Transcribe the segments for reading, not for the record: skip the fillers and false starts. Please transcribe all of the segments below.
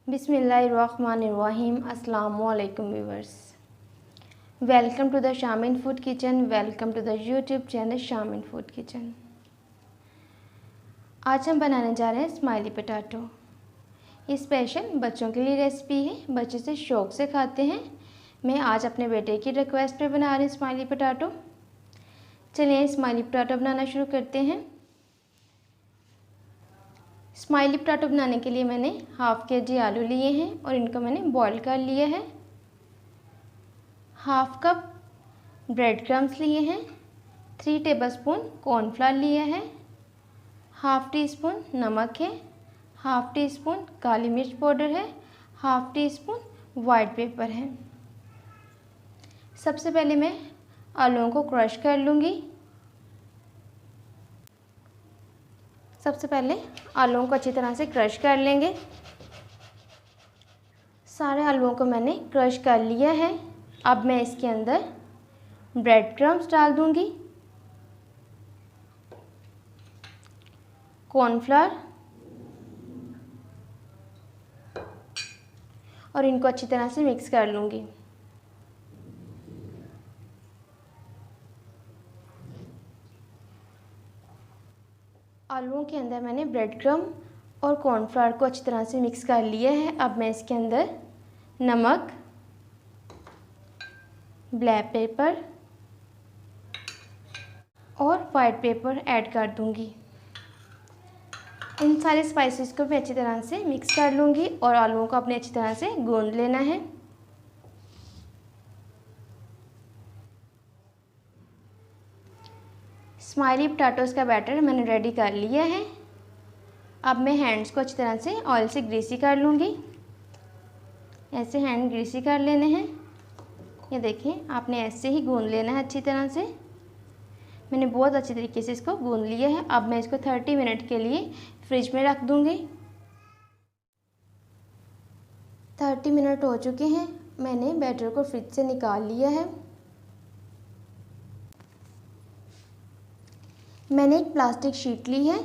बिस्मिल्लाहिर्रहमानिर्रहीम। अस्सलामुअलैकुम viewers, welcome to the Shamin food kitchen. Welcome to the YouTube channel Shamin food kitchen. आज हम बनाने जा रहे हैं स्माइली पोटैटो। ये स्पेशल बच्चों के लिए रेसिपी है, बच्चे से शौक़ से खाते हैं। मैं आज अपने बेटे की रिक्वेस्ट पे बना रही हूँ स्माइली पोटैटो। चलिए स्माइली पोटैटो बनाना शुरू करते हैं। स्माइली पोटैटो बनाने के लिए मैंने हाफ़ के-जी आलू लिए हैं और इनको मैंने बॉईल कर लिया है। हाफ़ कप ब्रेड क्रम्स लिए हैं, 3 टेबलस्पून कॉर्नफ्लावर लिया है, हाफ़ टी स्पून नमक है, हाफ़ टी स्पून काली मिर्च पाउडर है, half tea spoon white paper है। सबसे पहले मैं आलूओं को क्रश कर लूँगी। सबसे पहले आलूओं को अच्छी तरह से क्रश कर लेंगे। सारे आलूओं को मैंने क्रश कर लिया है। अब मैं इसके अंदर ब्रेड क्रम्स डाल दूँगी, कॉर्नफ्लावर और इनको अच्छी तरह से मिक्स कर लूँगी। आलूओं के अंदर मैंने ब्रेड क्रम और कॉर्नफ्लावर को अच्छी तरह से मिक्स कर लिया है। अब मैं इसके अंदर नमक, ब्लैक पेपर और वाइट पेपर ऐड कर दूंगी। इन सारे स्पाइसेस को मैं अच्छी तरह से मिक्स कर लूँगी और आलूओं को अपने अच्छी तरह से गूंद लेना है। स्माइली पोटैटोज़ का बैटर मैंने रेडी कर लिया है। अब मैं हैंड्स को अच्छी तरह से ऑयल से ग्रीसी कर लूँगी। ऐसे हैंड ग्रीसी कर लेने हैं। ये देखें, आपने ऐसे ही गूंद लेना है अच्छी तरह से। मैंने बहुत अच्छी तरीके से इसको गूंद लिया है। अब मैं इसको 30 मिनट के लिए फ्रिज में रख दूँगी। 30 मिनट हो चुके हैं। मैंने बैटर को फ्रिज से निकाल लिया है। मैंने एक प्लास्टिक शीट ली है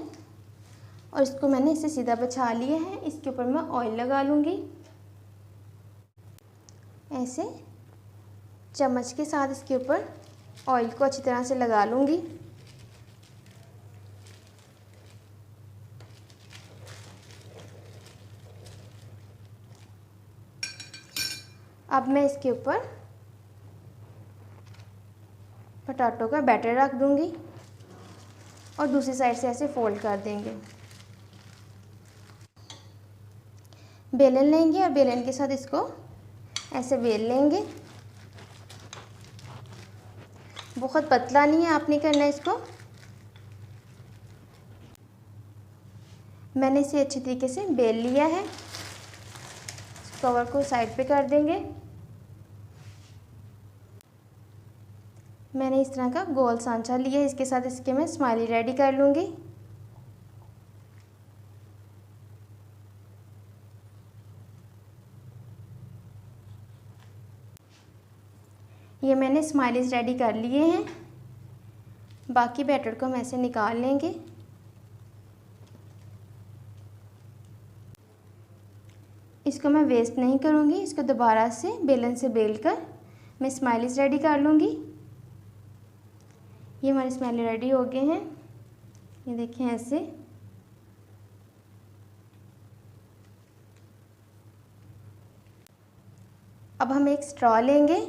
और इसको मैंने इसे सीधा बिछा लिया है। इसके ऊपर मैं ऑयल लगा लूँगी। ऐसे चम्मच के साथ इसके ऊपर ऑयल को अच्छी तरह से लगा लूँगी। अब मैं इसके ऊपर पोटैटो का बैटर रख दूँगी और दूसरी साइड से ऐसे फोल्ड कर देंगे। बेलन लेंगे और बेलन के साथ इसको ऐसे बेल लेंगे। बहुत पतला नहीं है आपने करना इसको। मैंने इसे अच्छी तरीके से बेल लिया है। कवर को साइड पे कर देंगे। मैंने इस तरह का गोल सांचा लिया है। इसके साथ इसके मैं स्माइली रेडी कर लूँगी। ये मैंने स्माइलीज रेडी कर लिए हैं। बाकी बैटर को हम ऐसे निकाल लेंगे। इसको मैं वेस्ट नहीं करूँगी। इसको दोबारा से बेलन से बेलकर मैं स्माइलीज रेडी कर लूँगी। ये हमारे स्माइली रेडी हो गए हैं। ये देखें ऐसे। अब हम एक स्ट्रॉ लेंगे।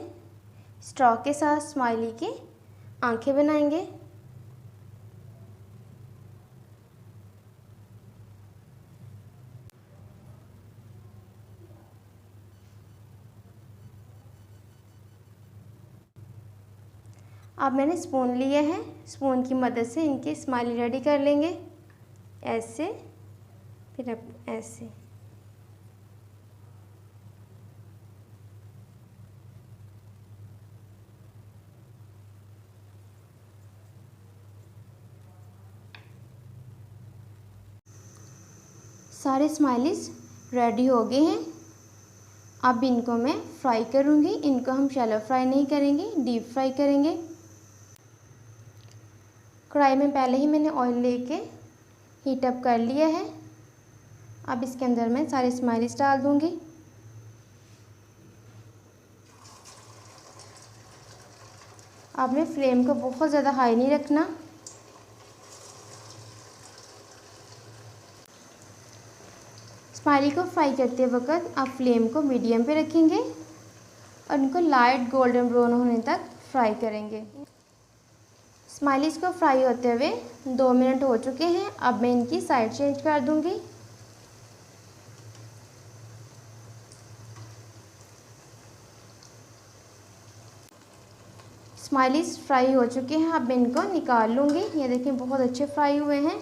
स्ट्रॉ के साथ स्माइली की आंखें बनाएंगे। अब मैंने स्पून लिया है। स्पून की मदद से इनकी स्माइली रेडी कर लेंगे। ऐसे, फिर अब ऐसे। सारे स्माइलीज रेडी हो गए हैं। अब इनको मैं फ्राई करूँगी। इनको हम शैलो फ्राई नहीं करेंगे, डीप फ्राई करेंगे। कढ़ाई में पहले ही मैंने ऑयल लेके हीट अप कर लिया है। अब इसके अंदर मैं सारे स्माइलीज डाल दूँगी। आपने फ्लेम को बहुत ज़्यादा हाई नहीं रखना। स्माइली को फ्राई करते वक्त आप फ्लेम को मीडियम पे रखेंगे और इनको लाइट गोल्डन ब्राउन होने तक फ्राई करेंगे। स्माइलीज को फ्राई होते हुए 2 मिनट हो चुके हैं। अब मैं इनकी साइड चेंज कर दूंगी। स्माइलीज फ्राई हो चुके हैं। अब मैं इनको निकाल लूँगी। ये देखें बहुत अच्छे फ्राई हुए हैं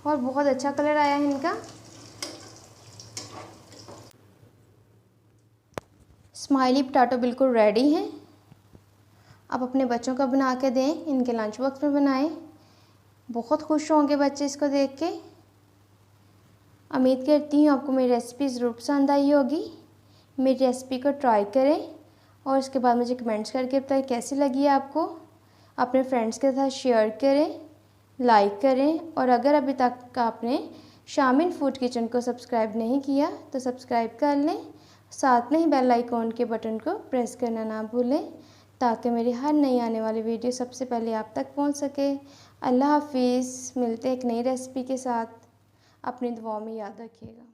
और बहुत अच्छा कलर आया है इनका। स्माइली पोटैटो बिल्कुल रेडी है। आप अपने बच्चों को बना के दें, इनके लंच बॉक्स में बनाएं। बहुत खुश होंगे बच्चे इसको देख के। उम्मीद करती हूँ आपको मेरी रेसिपी ज़रूर पसंद आई होगी। मेरी रेसिपी को ट्राई करें और उसके बाद मुझे कमेंट्स करके बताएं कैसी लगी आपको। अपने फ्रेंड्स के साथ शेयर करें, लाइक करें और अगर अभी तक आपने शामिल फूड किचन को सब्सक्राइब नहीं किया तो सब्सक्राइब कर लें। साथ में ही बेल आइकॉन के बटन को प्रेस करना ना भूलें ताकि मेरी हर नई आने वाली वीडियो सबसे पहले आप तक पहुंच सके। अल्लाह हाफिज़। मिलते हैं एक नई रेसिपी के साथ। अपनी दुआओं में याद रखिएगा।